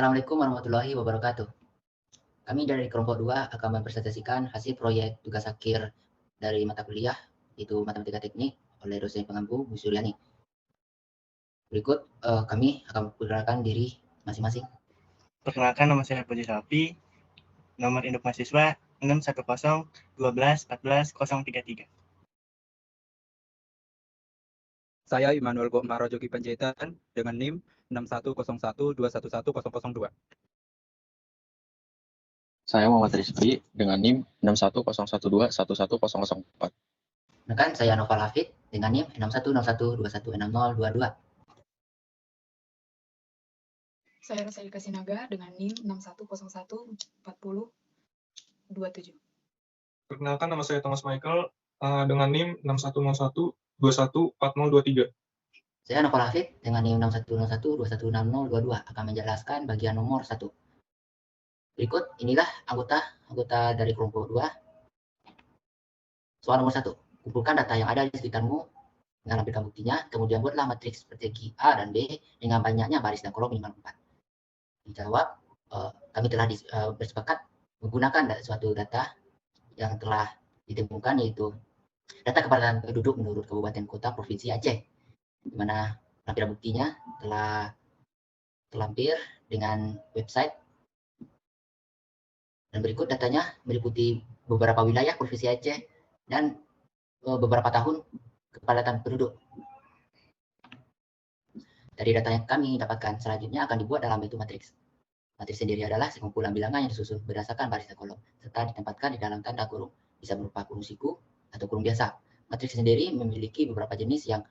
Assalamualaikum warahmatullahi wabarakatuh. Kami dari kelompok 2 akan mempresentasikan hasil proyek tugas akhir dari mata kuliah, yaitu Matematika Teknik oleh dosen pengampu Bu Suryani. Berikut kami akan memperkenalkan diri masing-masing. Perkenalkan, nama saya Puji Sapi, nomor induk mahasiswa 61012140033. Saya Immanuel Gokmaro Jogi Panjaitan dengan NIM 6101211002. Saya Muhammad Rizky dengan NIM 6101211004. Rekan saya Noval Hafid dengan NIM 6101216022. Saya Rosa Ika Sinaga dengan NIM 61014027. Perkenalkan, nama saya Thomas Michael dengan NIM 6101214023. Saya Noval Hafid dengan NIM 6101216022 akan menjelaskan bagian nomor 1. Berikut inilah anggota dari kelompok 2. Soal nomor 1. Kumpulkan data yang ada di sekitarmu dengan lampirkan buktinya, kemudian buatlah matriks persegi A dan B dengan banyaknya baris dan kolom minimal 4. Dijawab, kami telah bersepakat menggunakan suatu data yang telah ditemukan, yaitu data kepadatan penduduk menurut kabupaten kota provinsi Aceh, di mana lampiran buktinya telah terlampir dengan website. Dan berikut datanya meliputi beberapa wilayah provinsi Aceh dan beberapa tahun kepadatan penduduk. Dari data yang kami dapatkan selanjutnya akan dibuat dalam bentuk matriks. Matriks sendiri adalah sekumpulan bilangan yang disusun berdasarkan baris dan kolom, serta ditempatkan di dalam tanda kurung, bisa berupa kurung siku atau kurung biasa. Matriks sendiri memiliki beberapa jenis yang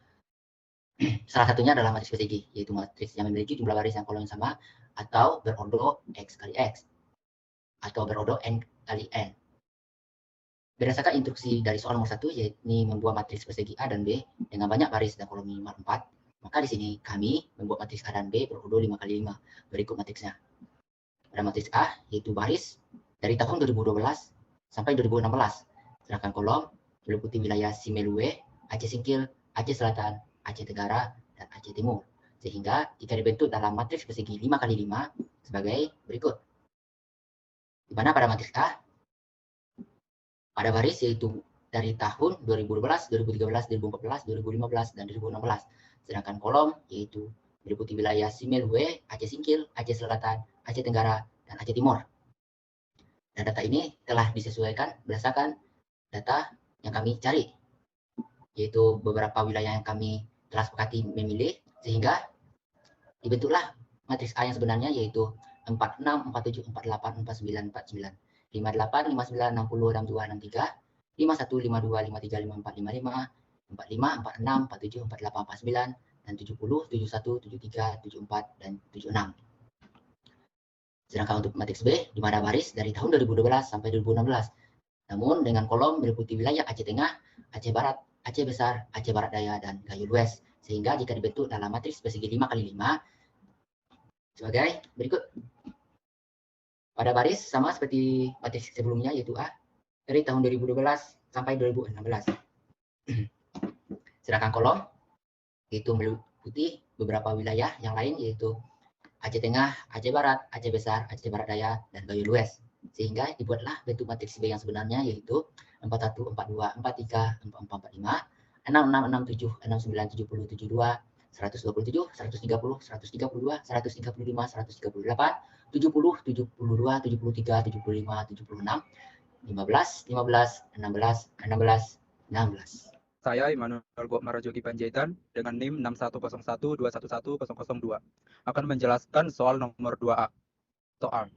salah satunya adalah matriks persegi, yaitu matriks yang memiliki jumlah baris dan kolom yang sama atau berordo X kali X atau berordo N kali N. Berdasarkan instruksi dari soal nomor 1, yaitu membuat matriks persegi A dan B dengan banyak baris dan kolom minimal 4, maka di sini kami membuat matriks A dan B berordo 5 kali 5. Berikut matriksnya. Pada matriks A, yaitu baris dari tahun 2012 sampai 2016, sedangkan kolom meliputi wilayah Simeluwe, Aceh Singkil, Aceh Selatan, Aceh Tenggara, dan Aceh Timur, sehingga jika dibentuk dalam matriks persegi 5 kali 5 sebagai berikut. Di mana pada matriks A, pada baris yaitu dari tahun 2012, 2013, 2014, 2015, dan 2016. Sedangkan kolom yaitu meliputi wilayah Simeluwe, Aceh Singkil, Aceh Selatan, Aceh Tenggara, dan Aceh Timur. Dan data ini telah disesuaikan berdasarkan data yang kami cari, yaitu beberapa wilayah yang kami telah sepakati memilih, sehingga dibentuklah matriks A yang sebenarnya, yaitu 46, 47, 48, 49, 49, 58, 59, 60, 62, 63, 51, 52, 53, 54, 55, 45, 46, 47, 48, 49, dan 70, 71, 73, 74, dan 76. Sedangkan untuk matriks B, di mana baris dari tahun 2012 sampai 2016, namun dengan kolom meliputi wilayah Aceh Tengah, Aceh Barat, Aceh Besar, Aceh Barat Daya, dan Gayo Lues, sehingga jika dibentuk dalam matriks persegi 5 kali 5 sebagai berikut. Pada baris sama seperti matriks sebelumnya, yaitu A dari tahun 2012 sampai 2016. Sedangkan kolom itu meliputi beberapa wilayah yang lain, yaitu Aceh Tengah, Aceh Barat, Aceh Besar, Aceh Barat Daya, dan Gayo Lues. Sehingga dibuatlah bentuk matriks B yang sebenarnya, yaitu 41, 42, 43, 44, 45, 66, 67, 69, 70, 72, 127, 130, 132, 135, 138, 70, 72, 73, 75, 76, 15, 15, 16, 16, 16. Saya Immanuel Gokmaro Jogi Panjaitan dengan NIM 6101211002 akan menjelaskan soal nomor 2A. Soal.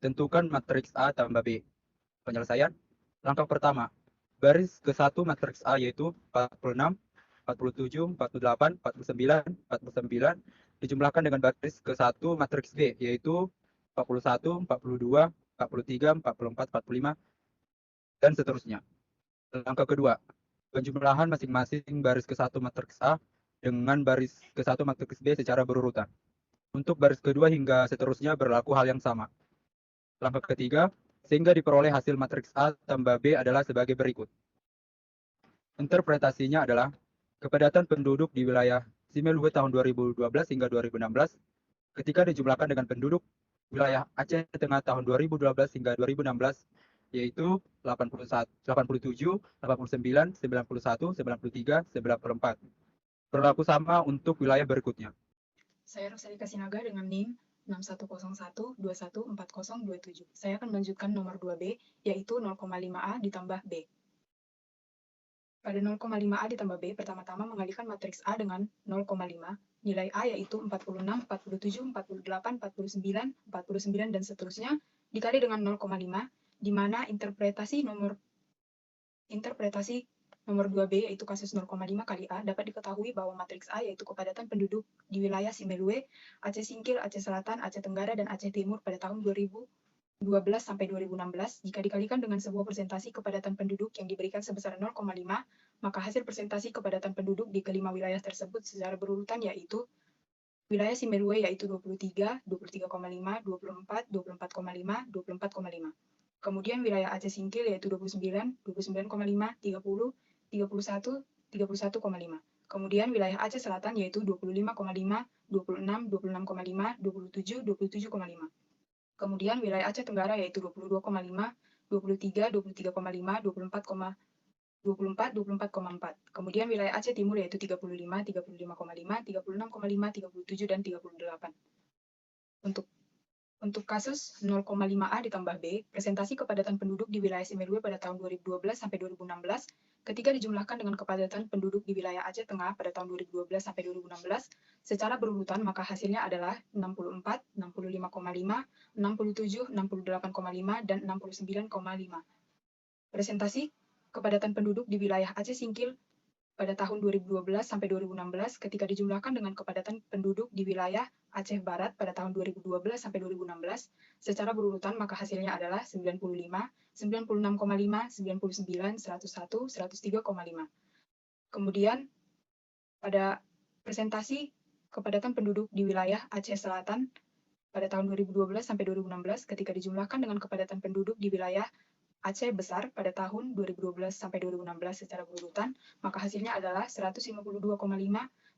Tentukan matriks A tambah B. Penyelesaian. Langkah pertama. Baris ke-1 matriks A yaitu 46, 47, 48, 49, 49 dijumlahkan dengan baris ke-1 matriks B yaitu 41, 42, 43, 44, 45, dan seterusnya. Langkah kedua. Penjumlahan masing-masing baris ke-1 matriks A dengan baris ke-1 matriks B secara berurutan. Untuk baris kedua hingga seterusnya berlaku hal yang sama. Langkah ketiga, sehingga diperoleh hasil matriks A tambah B adalah sebagai berikut. Interpretasinya adalah kepadatan penduduk di wilayah Simeluwe tahun 2012 hingga 2016 ketika dijumlahkan dengan penduduk wilayah Aceh Tengah tahun 2012 hingga 2016, yaitu 81, 87, 89, 91, 93, 94. Berlaku sama untuk wilayah berikutnya. Saya Rosalika Sinaga dengan NIM 6101214027. Saya akan melanjutkan nomor 2B, yaitu 0,5A ditambah B. Pada 0,5A ditambah B, pertama-tama mengalihkan matriks A dengan 0,5, nilai A yaitu 46, 47, 48, 49, 49, dan seterusnya, dikali dengan 0,5, di mana interpretasi nomor 2B yaitu kasus 0,5 kali A dapat diketahui bahwa matriks A yaitu kepadatan penduduk di wilayah Simeulue, Aceh Singkil, Aceh Selatan, Aceh Tenggara, dan Aceh Timur pada tahun 2012 sampai 2016 jika dikalikan dengan sebuah presentasi kepadatan penduduk yang diberikan sebesar 0,5, maka hasil presentasi kepadatan penduduk di kelima wilayah tersebut secara berurutan yaitu wilayah Simeulue yaitu 23, 23,5, 24, 24,5, 24,5. Kemudian wilayah Aceh Singkil yaitu 29, 29,5, 30, 31, 31,5. Kemudian wilayah Aceh Selatan yaitu 25,5, 26, 26,5, 27, 27,5. Kemudian wilayah Aceh Tenggara yaitu 22,5, 23, 23,5, 24, 24,4. Kemudian wilayah Aceh Timur yaitu 35, 35,5, 36,5, 37, dan 38. Untuk kasus 0,5A ditambah B, presentasi kepadatan penduduk di wilayah Simeulue pada tahun 2012 sampai 2016, ketika dijumlahkan dengan kepadatan penduduk di wilayah Aceh Tengah pada tahun 2012 sampai 2016, secara berurutan maka hasilnya adalah 64, 65,5, 67, 68,5, dan 69,5. Presentasi kepadatan penduduk di wilayah Aceh Singkil pada tahun 2012 sampai 2016 ketika dijumlahkan dengan kepadatan penduduk di wilayah Aceh Barat pada tahun 2012 sampai 2016 secara berurutan maka hasilnya adalah 95, 96,5, 99, 101, 103,5. Kemudian pada presentasi kepadatan penduduk di wilayah Aceh Selatan pada tahun 2012 sampai 2016 ketika dijumlahkan dengan kepadatan penduduk di wilayah Aceh Besar pada tahun 2012 sampai 2016 secara berurutan, maka hasilnya adalah 152,5,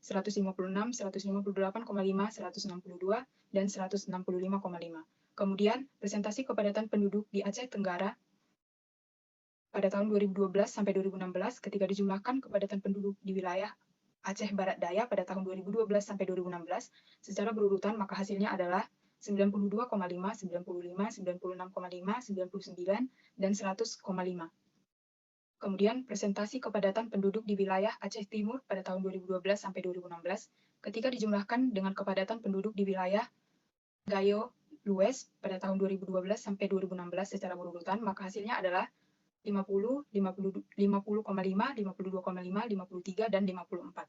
156, 158,5, 162, dan 165,5. Kemudian, presentasi kepadatan penduduk di Aceh Tenggara pada tahun 2012 sampai 2016 ketika dijumlahkan kepadatan penduduk di wilayah Aceh Barat Daya pada tahun 2012 sampai 2016 secara berurutan, maka hasilnya adalah 92,5, 95, 96,5, 99, dan 100,5. Kemudian presentasi kepadatan penduduk di wilayah Aceh Timur pada tahun 2012 sampai 2016 ketika dijumlahkan dengan kepadatan penduduk di wilayah Gayo Lues pada tahun 2012 sampai 2016 secara berurutan, maka hasilnya adalah 50, 50,5, 52,5, 53, dan 54.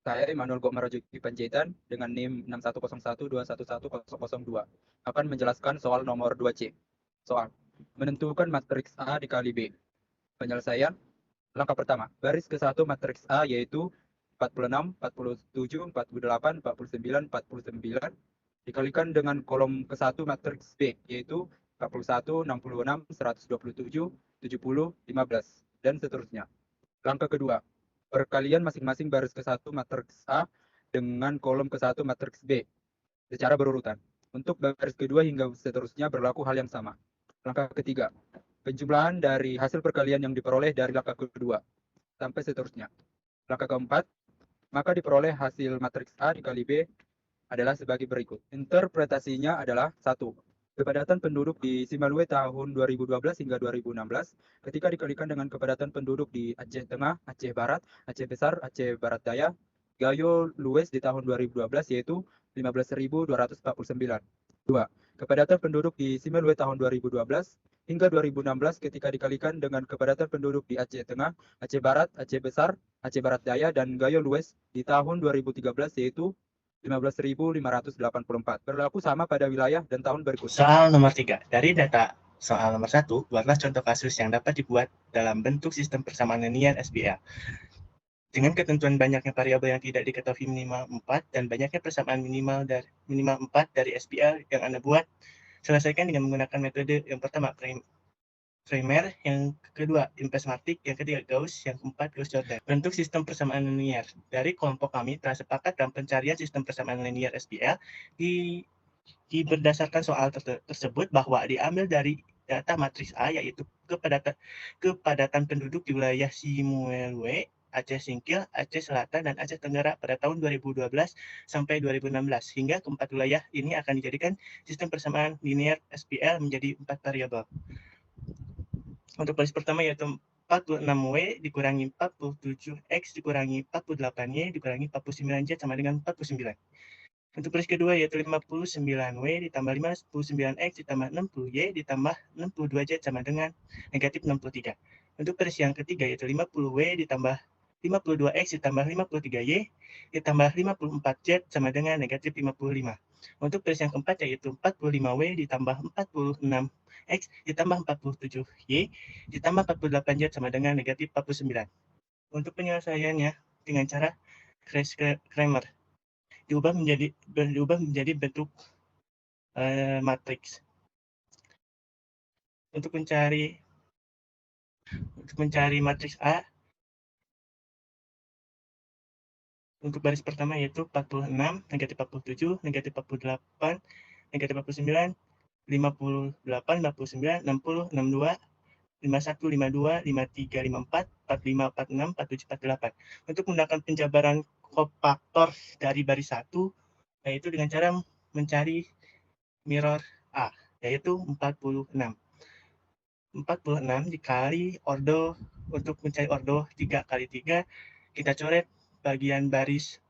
Saya Immanuel Gokmarojuki Panjaitan dengan NIM 6101211002 akan menjelaskan soal nomor 2C. Soal menentukan matriks A dikali B. Penyelesaian langkah pertama, baris ke-1 matriks A yaitu 46, 47, 48, 49, 49 dikalikan dengan kolom ke-1 matriks B yaitu 41, 66, 127, 70, 15 dan seterusnya. Langkah kedua, perkalian masing-masing baris ke-1 matriks A dengan kolom ke-1 matriks B secara berurutan. Untuk baris kedua hingga seterusnya berlaku hal yang sama. Langkah ketiga, penjumlahan dari hasil perkalian yang diperoleh dari langkah kedua sampai seterusnya. Langkah keempat, maka diperoleh hasil matriks A dikali B adalah sebagai berikut. Interpretasinya adalah 1. Kepadatan penduduk di Simeulue tahun 2012 hingga 2016 ketika dikalikan dengan kepadatan penduduk di Aceh Tengah, Aceh Barat, Aceh Besar, Aceh Barat Daya, Gayo Lues di tahun 2012 yaitu 15.249. 2. Kepadatan penduduk di Simeulue tahun 2012 hingga 2016 ketika dikalikan dengan kepadatan penduduk di Aceh Tengah, Aceh Barat, Aceh Besar, Aceh Barat Daya, dan Gayo Lues di tahun 2013 yaitu 15.584. Berlaku sama pada wilayah dan tahun berikutnya. Soal nomor 3. Dari data soal nomor 1, buatlah contoh kasus yang dapat dibuat dalam bentuk sistem persamaan linier SBL. Dengan ketentuan banyaknya variabel yang tidak diketahui minimal 4 dan banyaknya persamaan minimal 4 dari SBL yang Anda buat, selesaikan dengan menggunakan metode yang pertama, Kramer, yang kedua Impasmatic, yang ketiga Gauss, yang keempat Gauss-Jordan. Bentuk sistem persamaan linear. Dari kelompok kami telah sepakat dalam pencarian sistem persamaan linear SPL berdasarkan soal tersebut bahwa diambil dari data matriks A, yaitu kepadatan penduduk di wilayah Simuelwe, Aceh Singkil, Aceh Selatan, dan Aceh Tenggara pada tahun 2012 sampai 2016. Hingga keempat wilayah ini akan dijadikan sistem persamaan linear SPL menjadi 4 variabel. Untuk baris pertama yaitu 46W dikurangi 47X dikurangi 48Y dikurangi 49Z sama dengan 49. Untuk baris kedua yaitu 59W ditambah 59X ditambah 60Y ditambah 62Z sama dengan negatif 63. Untuk baris yang ketiga yaitu 50W ditambah 52X ditambah 53Y ditambah 54Z sama dengan negatif 55. Untuk baris yang keempat yaitu 45W ditambah 46X ditambah 47Y ditambah 48Z sama dengan negatif 49. Untuk penyelesaiannya dengan cara Kramer diubah menjadi bentuk matriks. Untuk mencari matriks A, untuk baris pertama yaitu 46, negatif 47, negatif 48, negatif 49, 58, 59, 60, 62, 51, 52, 53, 54, 45, 46, 47, 48. Untuk menggunakan penjabaran kofaktor dari baris 1, yaitu dengan cara mencari mirror A, yaitu 46. 46 dikali ordo, untuk mencari ordo 3 kali 3, kita coret bagian baris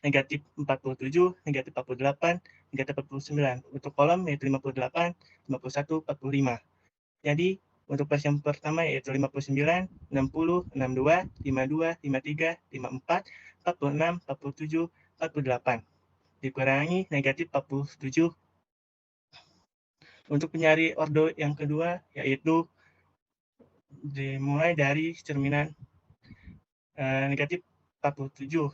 negatif 47, negatif 48, negatif 49. Untuk kolom yaitu 58, 51, 45. Jadi untuk baris yang pertama yaitu 59, 60, 62, 52, 53, 54, 46, 47, 48. Dikurangi negatif 47. Untuk mencari ordo yang kedua yaitu dimulai dari cerminan negatif 47.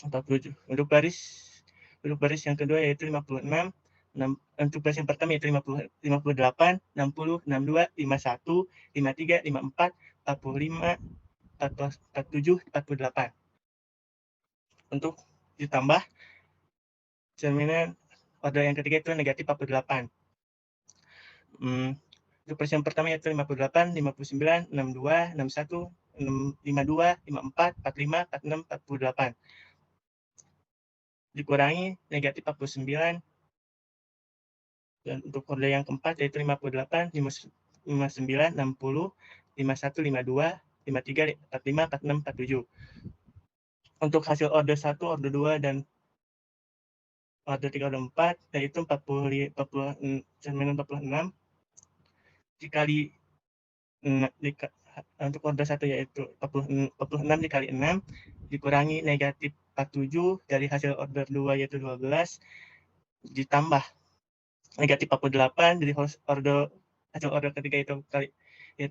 Untuk baris yang kedua yaitu 56. Untuk baris yang pertama yaitu 58, 60, 62, 51, 53, 54, 45, 47, 48. Untuk ditambah cerminan order yang ketiga itu negatif 48. Untuk baris yang pertama yaitu 58, 59, 62, 61, 52, 54, 45, 46, 48. Dikurangi negatif 49. Dan untuk order yang keempat yaitu 58, 59, 60, 51, 52, 53, 45, 46, 47. Untuk hasil order 1, order 2, dan order 3, order 4 yaitu 46 dikali untuk order 1 yaitu 46 dikali 6 dikurangi negatif 47 dari hasil order 2 yaitu 12 ditambah negatif 48 dari hasil order ketiga itu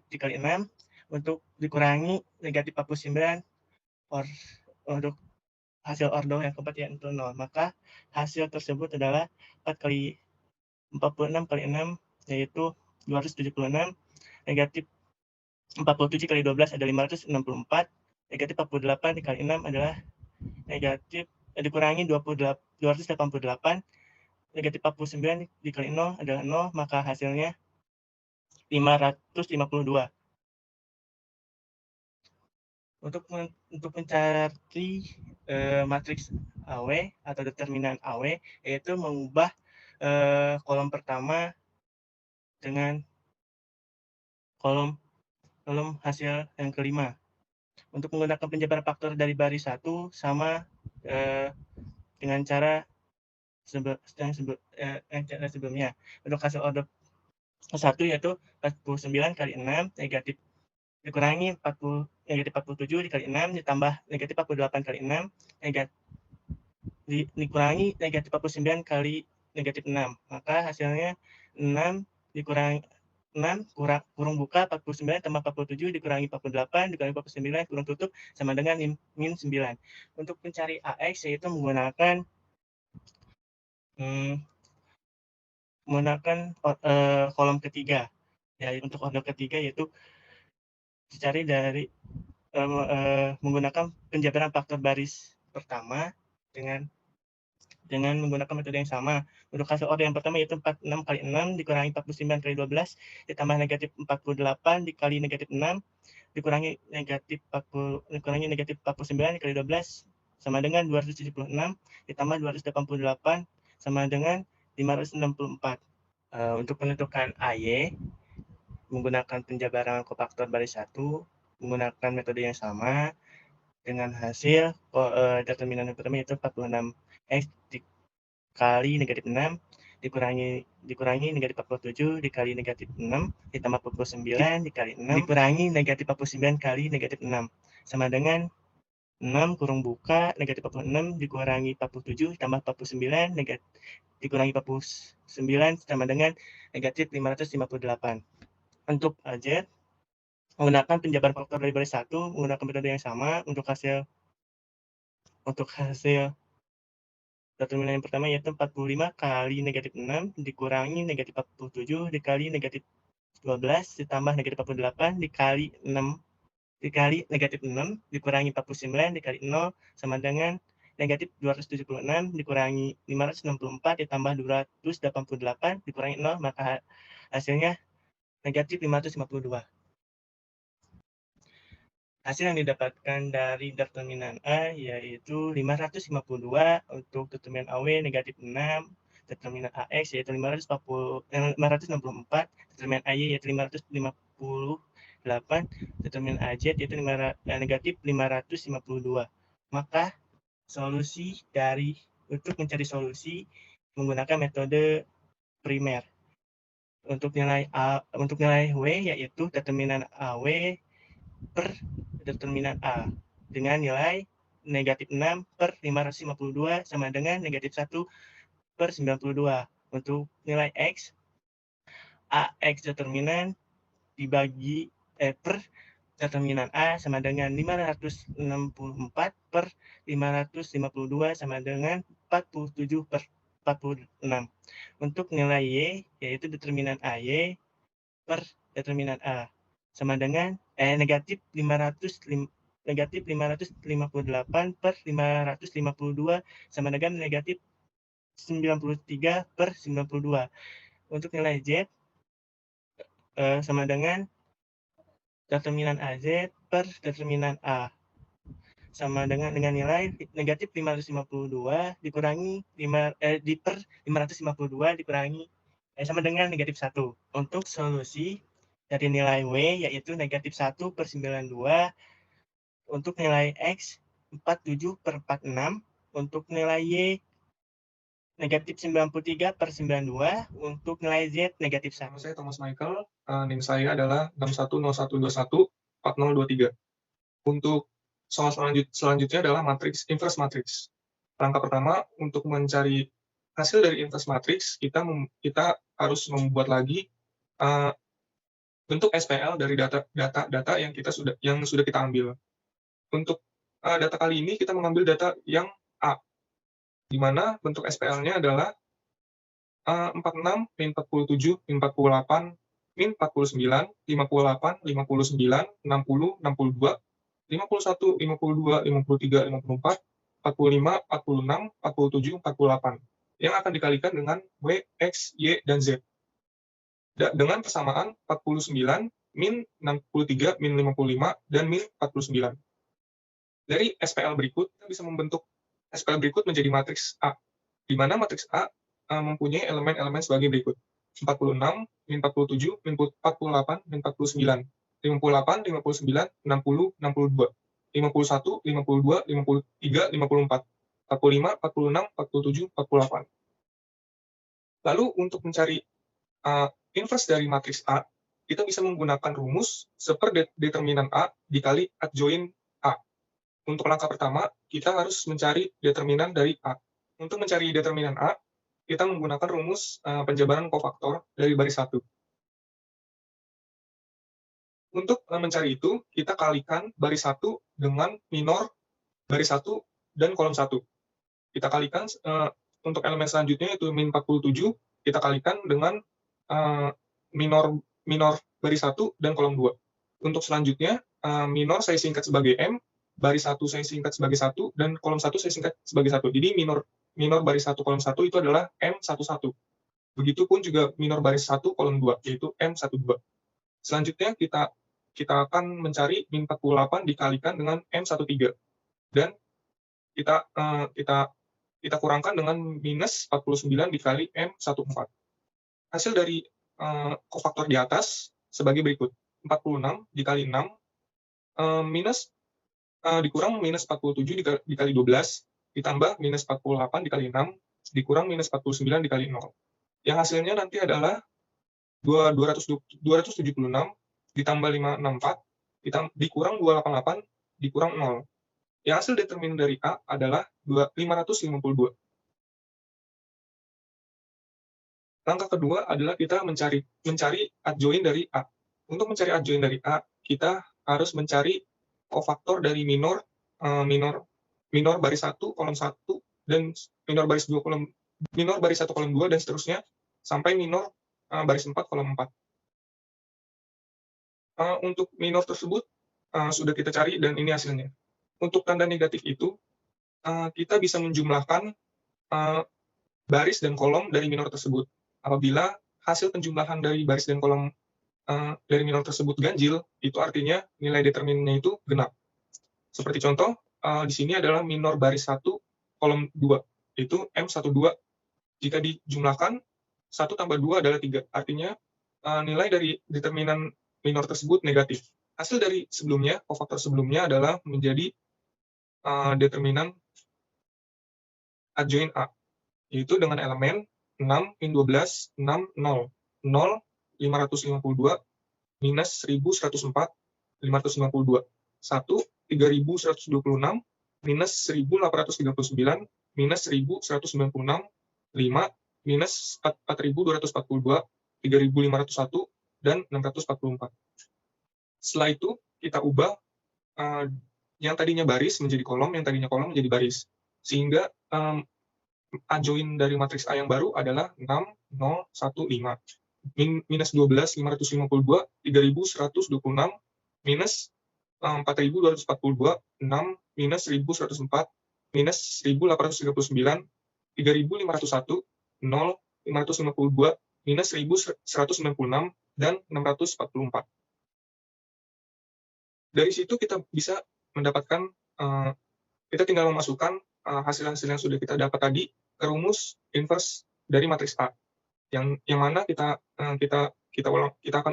dikali 6 untuk dikurangi negatif 49 untuk hasil order yang keempat yaitu 0. Maka hasil tersebut adalah 4 kali 46 kali 6 yaitu 276, negatif 47 kali 12 ada 564, negatif 48 dikali 6 adalah negatif dikurangi 288, negatif 49 dikali 0 adalah 0, maka hasilnya 552. Untuk mencari matriks AW atau determinan AW, yaitu mengubah kolom pertama dengan kolom hasil yang kelima. Untuk menggunakan penjabaran faktor dari baris 1 sama dengan cara sebelumnya. Untuk hasil order 1 yaitu 49 kali 6 negatif dikurangi negatif 47 dikali 6 ditambah negatif 48 kali 6 dikurangi negatif 49 kali negatif 6. Maka hasilnya 6 dikurangi 6 kurung buka 49 tambah 47 dikurangi 48 dikurangi 49 kurung tutup sama dengan min 9. Untuk mencari AX yaitu menggunakan menggunakan kolom ketiga. Ya, untuk order ketiga yaitu dicari dari menggunakan penjabaran faktor baris pertama dengan menggunakan metode yang sama. Untuk hasil order yang pertama yaitu 46 kali 6 dikurangi 49 kali 12 ditambah negatif 48 dikali negatif 6 dikurangi negatif 49 kali 12 sama dengan 276 ditambah 288 sama dengan 564. Untuk menentukan AY menggunakan penjabaran kofaktor baris 1 menggunakan metode yang sama dengan hasil determinan yang pertama yaitu 46x dikali negatif 6 dikurangi negatif 47 dikali negatif 6 ditambah 49 dikali 6 dikurangi negatif 49 kali negatif 6 sama dengan 6 kurung buka negatif 46 dikurangi 47 ditambah 49 negatif dikurangi 49 sama dengan negatif 558. Untuk AZ menggunakan penjabaran faktor dari baris 1 menggunakan metode yang sama untuk hasil determinan yang pertama yaitu 45 kali negatif 6 dikurangi negatif 47 dikali negatif 12 ditambah negatif 48 dikali 6 dikali negatif 6 dikurangi 49 dikali 0 sama dengan negatif 276 dikurangi 564 ditambah 288 dikurangi 0 maka hasilnya negatif 552. Hasil yang didapatkan dari determinan A yaitu 552 untuk determinan AW negatif 6, determinan AX yaitu 564, determinan AY yaitu 558, determinan AZ yaitu negatif 552. Maka solusi untuk mencari solusi menggunakan metode primer. Untuk nilai W yaitu determinan AW per determinan A dengan nilai negatif 6 per 552 sama dengan negatif 1 per 92. Untuk nilai X, AX determinan dibagi per determinan A sama dengan 564 per 552 sama dengan 47 per 46. Untuk nilai Y, yaitu determinan AY per determinan A sama dengan negatif 558 per 552 sama dengan negatif 93 per 92. Untuk nilai Z sama dengan determinan AZ per determinan A sama dengan nilai negatif 552 dikurangi per 552 dikurangi sama dengan negatif 1. Untuk solusi dari nilai W yaitu negatif 1 per 92, untuk nilai X 47 per 46, untuk nilai Y negatif 93 per 92, untuk nilai Z negatif 1. Nama saya Thomas Michael, NIM saya adalah 6101214023. Untuk soal selanjutnya adalah matriks inverse matrix. Langkah pertama untuk mencari hasil dari inverse matrix kita harus membuat lagi bentuk SPL dari data yang sudah kita ambil. Untuk data kali ini kita mengambil data yang A, di mana bentuk SPL-nya adalah 46, min 47, min 48, min 49, 58, 59, 60, 62, 51, 52, 53, 54, 45, 46, 47, 48 yang akan dikalikan dengan W, X, Y, dan Z. Dengan persamaan 49, min 63, min 55, dan min 49. Dari SPL berikut, kita bisa membentuk SPL berikut menjadi matriks A, di mana matriks A mempunyai elemen-elemen sebagai berikut. 46, min 47, min 48, min 49, 58, 59, 60, 62, 51, 52, 53, 54, 45, 46, 47, 48. Lalu untuk mencari inverse dari matriks A, kita bisa menggunakan rumus determinan A dikali adjoint A. Untuk langkah pertama, kita harus mencari determinan dari A. Untuk mencari determinan A, kita menggunakan rumus penjabaran kofaktor dari baris 1. Untuk mencari itu, kita kalikan baris 1 dengan minor baris 1 dan kolom 1. Kita kalikan untuk elemen selanjutnya yaitu min 47, kita kalikan dengan minor baris 1 dan kolom 2. Untuk selanjutnya, minor saya singkat sebagai M, baris 1 saya singkat sebagai 1, dan kolom 1 saya singkat sebagai 1. Jadi minor baris 1 kolom 1 itu adalah M11. Begitupun juga minor baris 1 kolom 2, yaitu M12. Selanjutnya kita akan mencari min 48 dikalikan dengan M13. Dan kita kurangkan dengan minus 49 dikali M14. Hasil dari kofaktor di atas sebagai berikut. 46 dikali 6 dikurang minus 47 dikali 12 ditambah minus 48 dikali 6 dikurang minus 49 dikali 0. Yang hasilnya nanti adalah 276 ditambah 564 dikurang 288 dikurang 0. Yang hasil determinan dari A adalah 552. Langkah kedua adalah kita mencari adjoint dari A. Untuk mencari adjoint dari A, kita harus mencari kofaktor dari minor baris 1 kolom 1 dan minor baris 1 kolom 2 dan seterusnya sampai minor baris 4 kolom 4. Untuk minor tersebut sudah kita cari dan ini hasilnya. Untuk tanda negatif itu, kita bisa menjumlahkan baris dan kolom dari minor tersebut. Apabila hasil penjumlahan dari baris dan kolom dari minor tersebut ganjil, itu artinya nilai determinannya itu genap. Seperti contoh, di sini adalah minor baris 1 kolom 2, yaitu M12. Jika dijumlahkan, 1 tambah 2 adalah 3. Artinya nilai dari determinan minor tersebut negatif. Hasil dari sebelumnya, kofaktor sebelumnya adalah menjadi determinan adjoint A, yaitu dengan elemen 6, min 12, 6, 0, 0, 552, minus 1104, 552, 1, 3126, minus 1839, minus 1196, 5, minus 4242, 3501, dan 644. Setelah itu, kita ubah yang tadinya baris menjadi kolom, yang tadinya kolom menjadi baris. Sehingga adjoint dari matriks A yang baru adalah 6, 0, 1, 5. Minus 12, 552, 3126, minus 4242, 6, minus 1104, minus 1839, 3501, 0, 552, minus 1196, dan 644. Dari situ kita bisa mendapatkan, kita tinggal memasukkan hasil-hasil yang sudah kita dapat tadi ke rumus inverse dari matriks A, yang mana kita akan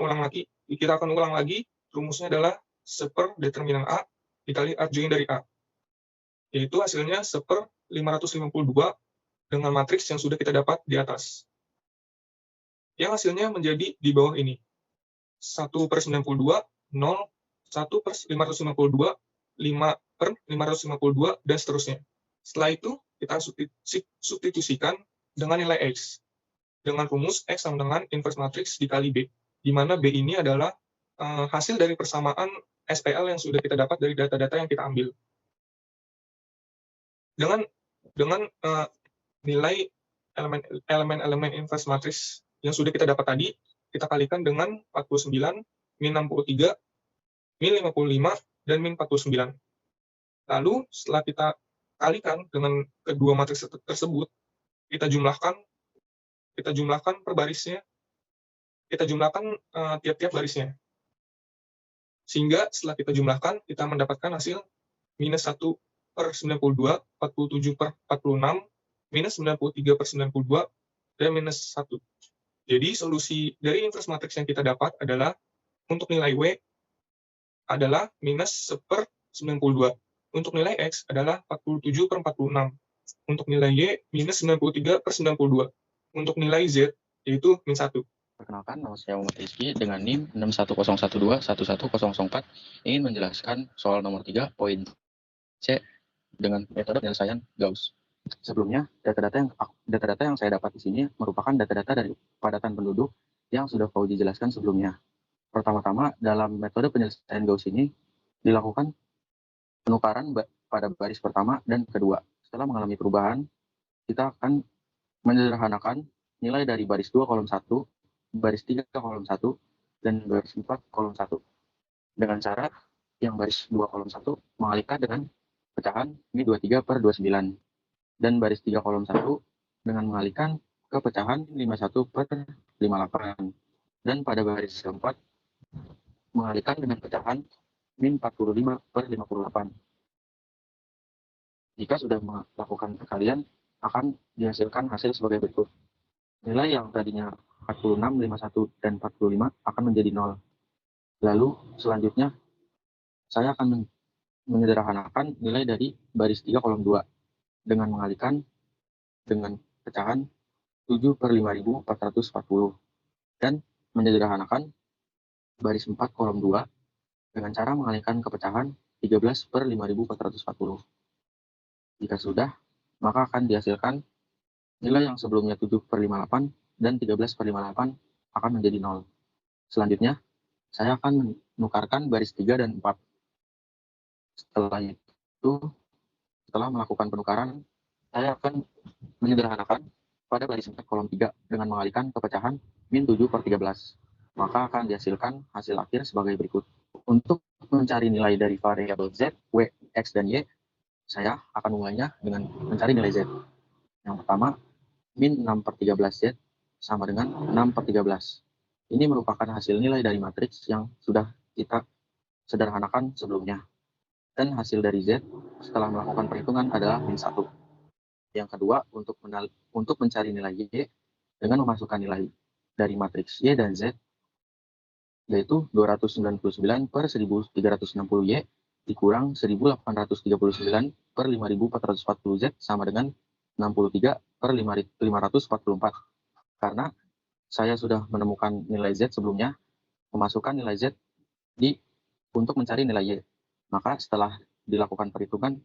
ulang lagi. Rumusnya adalah seper determinan A dikali adjoint dari A, yaitu hasilnya seper 552 dengan matriks yang sudah kita dapat di atas. Yang hasilnya menjadi di bawah ini. 1/92, 0, 1/552, 5/552, dan seterusnya. Setelah itu, kita substitusikan dengan nilai X, dengan rumus X sama dengan inverse matrix dikali B, di mana B ini adalah hasil dari persamaan SPL yang sudah kita dapat dari data-data yang kita ambil. Dengan nilai elemen inverse matrix yang sudah kita dapat tadi, kita kalikan dengan 49, min 63, min 55, dan min 49. Lalu setelah kita kalikan dengan kedua matriks tersebut, kita jumlahkan per barisnya, kita jumlahkan tiap-tiap barisnya. Sehingga setelah kita jumlahkan, kita mendapatkan hasil minus 1/92, 47/46, minus 93/92, dan minus 1. Jadi solusi dari inverse matrix yang kita dapat adalah untuk nilai W adalah minus 1/92. Untuk nilai X adalah 47/46. Untuk nilai Y minus 93/92. Untuk nilai Z yaitu min 1. Perkenalkan, nama saya Muhammad Rizky dengan NIM 61012111004 ingin menjelaskan soal nomor 3 poin C dengan metode penyelesaian Gauss. Sebelumnya, data-data yang saya dapat di sini merupakan data-data dari padatan penduduk yang sudah Fauzi jelaskan sebelumnya. Pertama-tama, dalam metode penyelesaian Gauss ini dilakukan penukaran pada baris pertama dan kedua. Setelah mengalami perubahan, kita akan menyederhanakan nilai dari baris 2 kolom 1, baris 3 kolom 1, dan baris 4 kolom 1. Dengan cara yang baris 2 kolom 1 mengalihkan dengan pecahan ini 23 per 29. Dan baris 3 kolom 1 dengan mengalihkan ke pecahan 51 per 58. Dan pada baris keempat mengalihkan dengan pecahan min 45 per 58. Jika sudah melakukan perkalian, akan dihasilkan hasil sebagai berikut. Nilai yang tadinya 46, 51, dan 45 akan menjadi 0. Lalu selanjutnya, saya akan menyederhanakan nilai dari baris 3 kolom 2 dengan mengalihkan dengan pecahan 7 per 5440 dan menyederhanakan baris 4 kolom 2 dengan cara mengalihkan ke pecahan 13 per 5440. Jika sudah, maka akan dihasilkan nilai yang sebelumnya 7 per 58 dan 13 per 58 akan menjadi 0. Selanjutnya, saya akan menukarkan baris 3 dan 4. Setelah melakukan penukaran, saya akan menyederhanakan pada baris 4 kolom 3 dengan mengalihkan ke pecahan min 7 per 13. Maka akan dihasilkan hasil akhir sebagai berikut. Untuk mencari nilai dari variabel Z, W, X, dan Y, saya akan mulainya dengan mencari nilai Z. Yang pertama, min 6 per 13 Z sama dengan 6 per 13. Ini merupakan hasil nilai dari matriks yang sudah kita sederhanakan sebelumnya. Dan hasil dari Z setelah melakukan perhitungan adalah min 1. Yang kedua, untuk mencari nilai Y dengan memasukkan nilai dari matriks Y dan Z, yaitu 299 per 1360Y dikurang 1839 per 5440Z sama dengan 63 per 544. Karena saya sudah menemukan nilai Z sebelumnya, memasukkan nilai Z untuk mencari nilai Y. Maka setelah dilakukan perhitungan,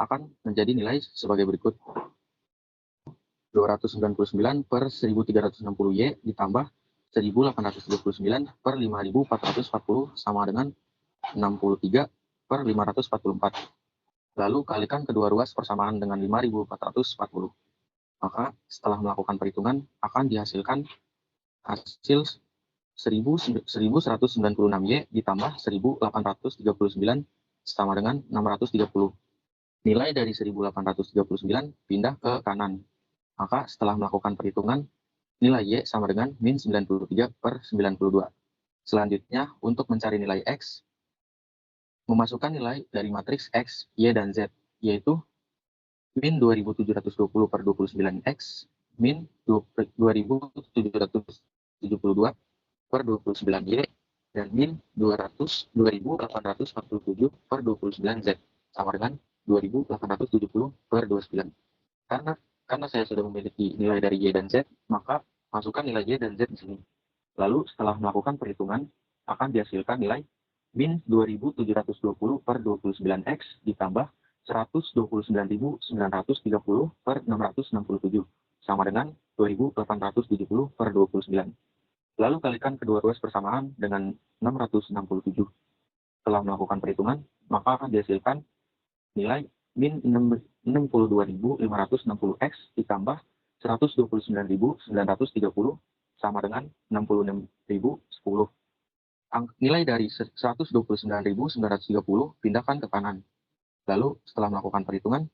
akan menjadi nilai sebagai berikut. 299 per 1360Y ditambah 1839 per 5440 sama dengan 63 per 544. Lalu kalikan kedua ruas persamaan dengan 5440. Maka setelah melakukan perhitungan akan dihasilkan hasil 1196Y ditambah 1839 sama dengan 630. Nilai dari 1839 pindah ke kanan. Maka setelah melakukan perhitungan, nilai Y sama dengan min 93 per 92. Selanjutnya, untuk mencari nilai X, memasukkan nilai dari matriks X, Y, dan Z, yaitu min 2720 per 29X, min 2772 per 29Y, dan min 2847 per 29Z, sama dengan 2870 per 29. Karena saya sudah memiliki nilai dari Y dan Z, maka masukkan nilai Y dan Z di sini. Lalu setelah melakukan perhitungan, akan dihasilkan nilai min 2720 per 29X ditambah 129.930 per 667, sama dengan 2870 per 29. Lalu kalikan kedua ruas persamaan dengan 667. Setelah melakukan perhitungan, maka akan dihasilkan nilai min 62.560X ditambah 129.930 sama dengan 66.010. Nilai dari 129.930 pindahkan ke kanan. Lalu setelah melakukan perhitungan,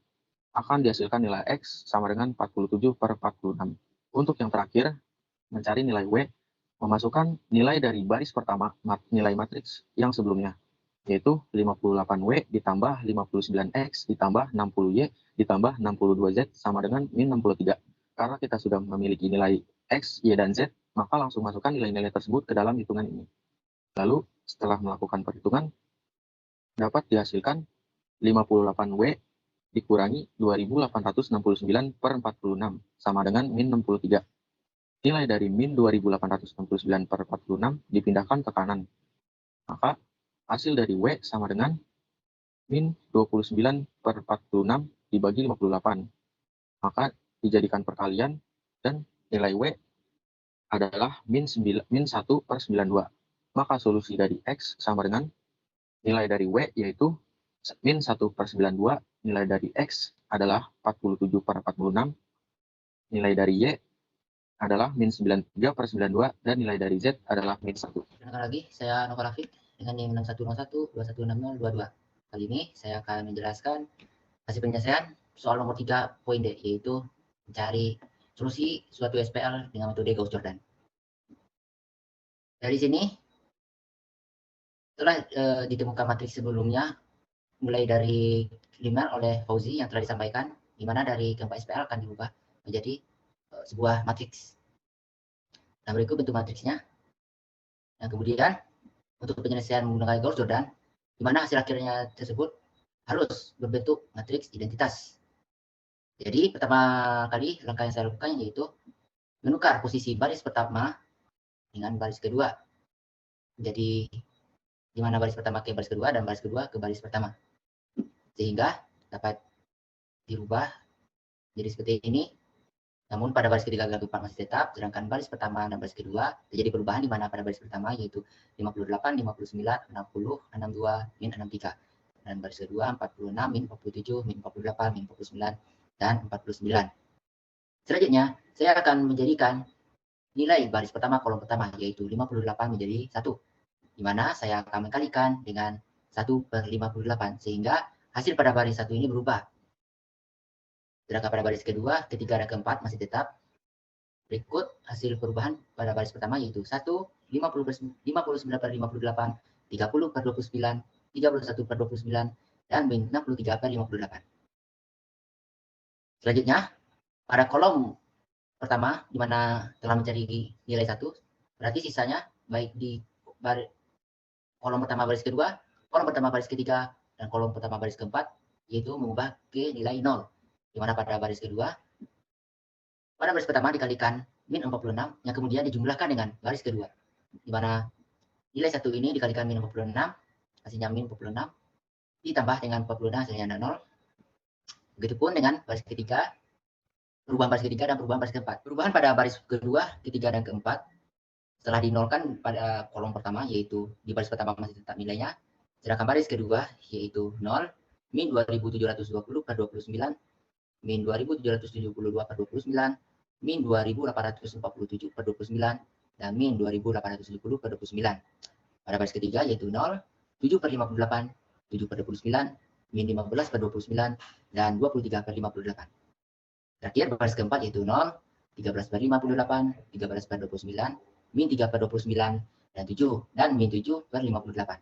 akan dihasilkan nilai X sama dengan 47 per 46. Untuk yang terakhir, mencari nilai W, memasukkan nilai dari baris pertama nilai matriks yang sebelumnya, yaitu 58W ditambah 59X ditambah 60Y ditambah 62Z sama dengan min 63. Karena kita sudah memiliki nilai X, Y, dan Z, maka langsung masukkan nilai-nilai tersebut ke dalam hitungan ini. Lalu setelah melakukan perhitungan, dapat dihasilkan 58W dikurangi 2869 per 46 sama dengan min 63. Nilai dari min 2869 per 46 dipindahkan ke kanan. Maka hasil dari W sama dengan min 29 per 46 dibagi 58. Maka dijadikan perkalian dan nilai W adalah min 1 per 92. Maka solusi dari X sama dengan nilai dari W yaitu min 1 per 92. Nilai dari X adalah 47 per 46. Nilai dari Y adalah min 93 per 92 dan nilai dari Z adalah min 1. Perkenalkan lagi, saya Nova Rafiq dengan NIM 6101 216022. Kali ini saya akan menjelaskan hasil penyelesaian soal nomor 3 poin D, yaitu mencari solusi suatu SPL dengan metode Gauss-Jordan. Dari sini, setelah ditemukan matriks sebelumnya, mulai dari preliminar oleh Fauzi yang telah disampaikan, di mana dari keempat SPL akan diubah menjadi sebuah matriks. Nah, berikut bentuk matriksnya. Nah, kemudian untuk penyelesaian menggunakan Gauss-Jordan, di mana hasil akhirnya tersebut harus berbentuk matriks identitas. Jadi pertama kali langkah yang saya lakukan yaitu menukar posisi baris pertama dengan baris kedua. Jadi di mana baris pertama ke baris kedua dan baris kedua ke baris pertama. Sehingga dapat dirubah jadi seperti ini. Namun pada baris ketiga dan keempat masih tetap, sedangkan baris pertama dan baris kedua terjadi perubahan di mana pada baris pertama yaitu 58, 59, 60, 62, min 63. Dan baris kedua 46, min 47, min 48, min 49, dan 49. Selanjutnya, saya akan menjadikan nilai baris pertama kolom pertama yaitu 58 menjadi 1. Di mana saya akan mengkalikan dengan 1/58 sehingga hasil pada baris 1 ini berubah. Sedangkan pada baris kedua, ketiga, dan keempat masih tetap. Berikut hasil perubahan pada baris pertama yaitu 1, 59/58, 30/29, 31/29, dan min 63/58. Selanjutnya, pada kolom pertama, di mana telah mencari nilai 1, berarti sisanya baik di kolom pertama baris kedua, kolom pertama baris ketiga, dan kolom pertama baris keempat, yaitu mengubah ke nilai 0. Di mana pada baris kedua, pada baris pertama dikalikan min 46 yang kemudian dijumlahkan dengan baris kedua. Di mana nilai 1 ini dikalikan min 46, hasilnya min 46, ditambah dengan 46 hasilnya 0. Begitupun dengan baris ketiga, perubahan baris ketiga dan perubahan baris keempat. Perubahan pada baris kedua, ketiga, dan keempat setelah dinolkan pada kolom pertama, yaitu di baris pertama masih tetap nilainya, sedangkan baris kedua yaitu 0, min 2720/29, min 2772/29, min 2847/29, dan min 2870/29. Pada baris ketiga yaitu 0, 7/58, 7/29, min 15/29, dan 23/58. Terakhir baris keempat yaitu 0, 13/58, 13/29, min 3/29, dan 7, dan min 7/58.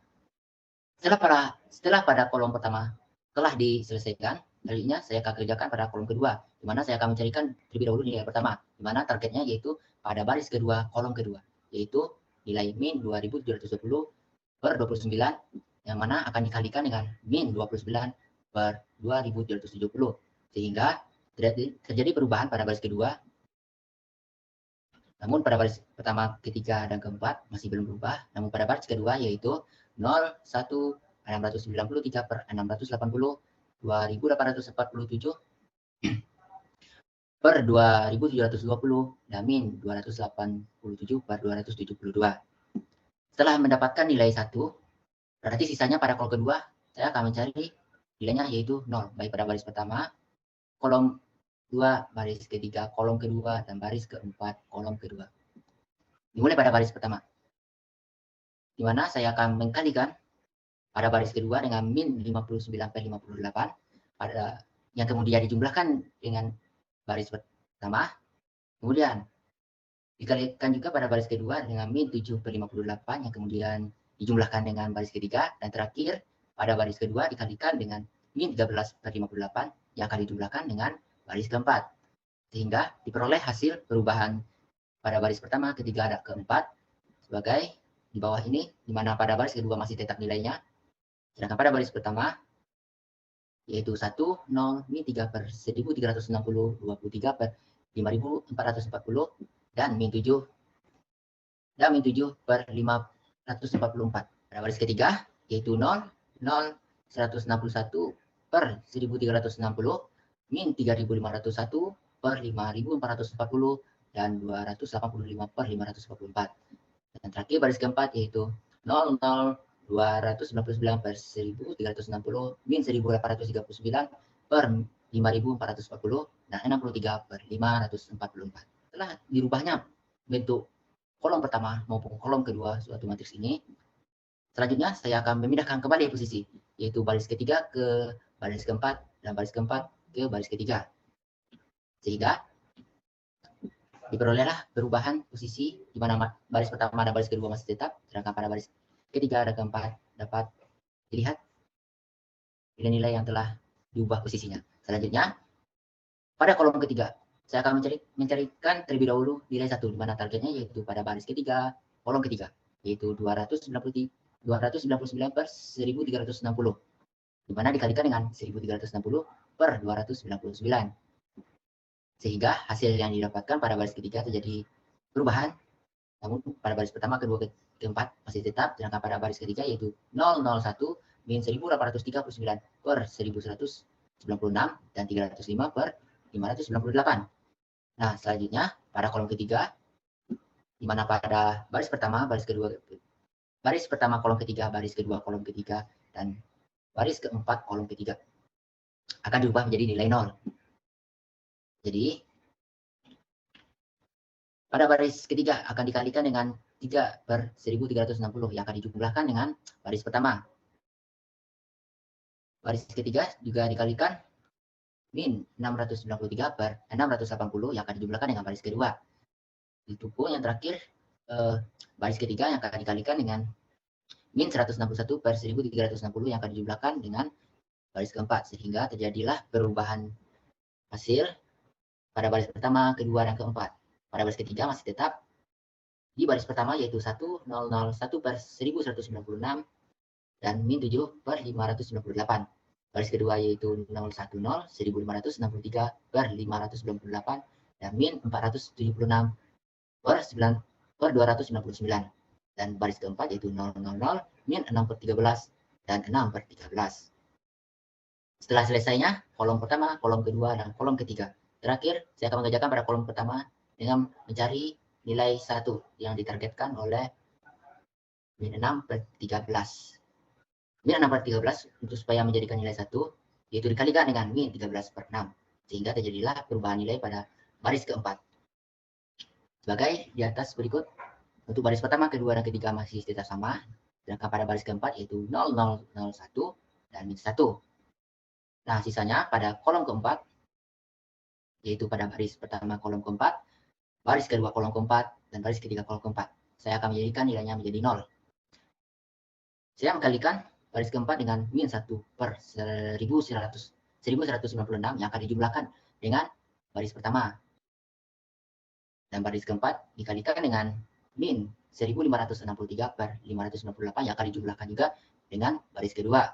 Setelah pada kolom pertama telah diselesaikan, selanjutnya saya akan kerjakan pada kolom kedua, di mana saya akan mencarikan terlebih dahulu nilai pertama, di mana targetnya yaitu pada baris kedua, kolom kedua, yaitu nilai min 2770/29, yang mana akan dikalikan dengan min 29/2770, sehingga terjadi perubahan pada baris kedua. Namun pada baris pertama, ketiga, dan keempat masih belum berubah. Namun pada baris kedua yaitu 0, 1, 693/680, 2847 per 2720, dan min 287/272. Setelah mendapatkan nilai 1, berarti sisanya pada kolom kedua saya akan mencari nilainya yaitu 0, baik pada baris pertama, kolom 2, baris ketiga, kolom kedua, dan baris keempat, kolom kedua. Dimulai pada baris pertama, di mana saya akan mengkalikan pada baris kedua dengan min 59/58, pada yang kemudian dijumlahkan dengan baris pertama, kemudian dikalikan juga pada baris kedua dengan min 7/58 yang kemudian dijumlahkan dengan baris ketiga, dan terakhir pada baris kedua dikalikan dengan min 13/58 yang akan dijumlahkan dengan baris keempat, sehingga diperoleh hasil perubahan pada baris pertama, ketiga, dan keempat sebagai di bawah ini, di mana pada baris kedua masih tetap nilainya, sedangkan pada baris pertama yaitu 1, 0, min 3/1360, 23/5440, dan min 7/544. Pada baris ketiga yaitu 0, 0, 161/1360, min 3501/5440, dan 285/544. Dan terakhir baris keempat yaitu 00, 299/1360, min 1839/5440, dan 63/544. setelah dirubahnya bentuk kolom pertama maupun kolom kedua suatu matriks ini, selanjutnya saya akan memindahkan kembali posisi, yaitu baris ketiga ke baris keempat dan baris keempat ke baris ketiga. Sehingga diperolehlah perubahan posisi di mana baris pertama dan baris kedua masih tetap, sedangkan pada baris ketiga dan keempat dapat dilihat nilai-nilai yang telah diubah posisinya. Selanjutnya, pada kolom ketiga, saya akan mencarikan terlebih dahulu nilai 1, di mana targetnya yaitu pada baris ketiga, kolom ketiga, yaitu 299 per 1360, di mana dikalikan dengan 1360 per 299. Sehingga hasil yang didapatkan pada baris ketiga terjadi perubahan, namun pada baris pertama, kedua, keempat masih tetap, sedangkan pada baris ketiga yaitu 001 min 1839 per 1196 dan 305 per 598. Nah, selanjutnya pada kolom ketiga, di mana pada baris pertama, baris pertama kolom ketiga, baris kedua kolom ketiga, dan baris keempat kolom ketiga akan diubah menjadi nilai 0. Jadi, pada baris ketiga akan dikalikan dengan 3 per 1360 yang akan dijumlahkan dengan baris pertama. Baris ketiga juga dikalikan min 693 per 680 yang akan dijumlahkan dengan baris kedua. Itu pun yang terakhir, baris ketiga yang akan dikalikan dengan min 161 per 1360 yang akan dijumlahkan dengan baris keempat. Sehingga terjadilah perubahan hasil pada baris pertama, kedua, dan keempat. Pada baris ketiga masih tetap di baris pertama yaitu 1001 per 1196 dan min 7 per 598. Baris kedua yaitu 010 1563 per 598 dan min 476 per 299. Dan baris keempat yaitu 000 min 6 per 13 dan 6 per 13. Setelah selesainya kolom pertama, kolom kedua, dan kolom ketiga. Terakhir, saya akan mengerjakan pada kolom pertama dengan mencari nilai 1 yang ditargetkan oleh min 6 per 13. Min 6 per 13 untuk supaya menjadikan nilai 1, yaitu dikalikan dengan min 13 per 6. Sehingga terjadilah perubahan nilai pada baris keempat. Sebagai di atas berikut, untuk baris pertama, kedua, dan ketiga masih tetap sama. Sedangkan pada baris keempat yaitu 0001 dan min 1. Nah, sisanya pada kolom keempat, yaitu pada baris pertama kolom keempat, baris kedua kolom keempat, dan baris ketiga kolom keempat. Saya akan menjadikan nilainya menjadi 0. Saya mengkalikan baris keempat dengan min 1 per 1196 yang akan dijumlahkan dengan baris pertama. Dan baris keempat dikalikan dengan min 1563 per 598 yang akan dijumlahkan juga dengan baris kedua.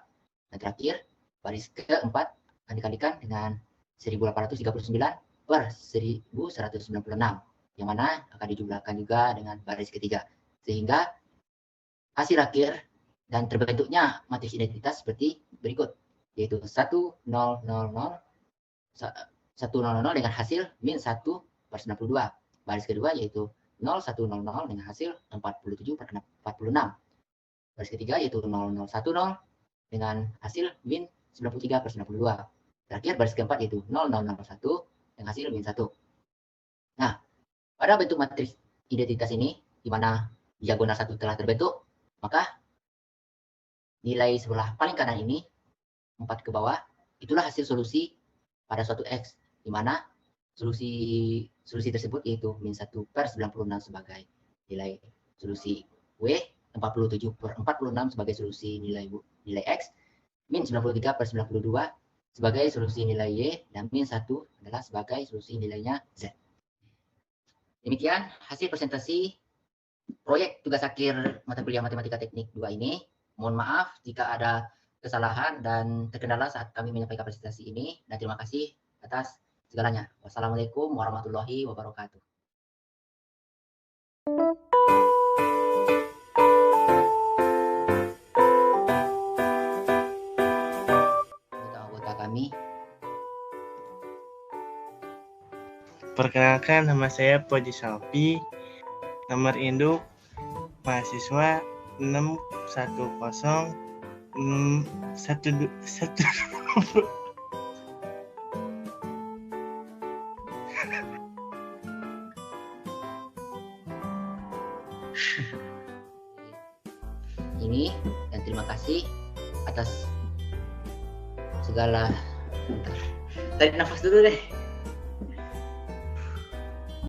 Dan terakhir, baris keempat akan dikalikan dengan 1839 per 1196 yang mana akan dijumlahkan juga dengan baris ketiga. Sehingga hasil akhir dan terbentuknya matriks identitas seperti berikut, yaitu 1000 dengan hasil min 1 per 92. Baris kedua yaitu 0100 dengan hasil 47 per 46. Baris ketiga yaitu 0010 dengan hasil min 93 per 92. Terakhir baris keempat yaitu 0001 dengan hasil min 1. Nah, pada bentuk matriks identitas ini, di mana diagonal 1 telah terbentuk, maka nilai sebelah paling kanan ini, 4 ke bawah, itulah hasil solusi pada suatu X, di mana solusi tersebut yaitu min 1 per 96 sebagai nilai solusi W, 47 per 46 sebagai solusi nilai X, min 93 per 92 sebagai solusi nilai Y, dan min 1 adalah sebagai solusi nilainya Z. Demikian hasil presentasi proyek tugas akhir mata kuliah Matematika Teknik 2 ini. Mohon maaf jika ada kesalahan dan terkendala saat kami menyampaikan presentasi ini, dan terima kasih atas segalanya. Wassalamualaikum warahmatullahi wabarakatuh. Anggota kami. Perkenalkan, nama saya Poji Salpi, nomor induk mahasiswa 610 12 ini, dan terima kasih atas segala. Tarik nafas dulu deh.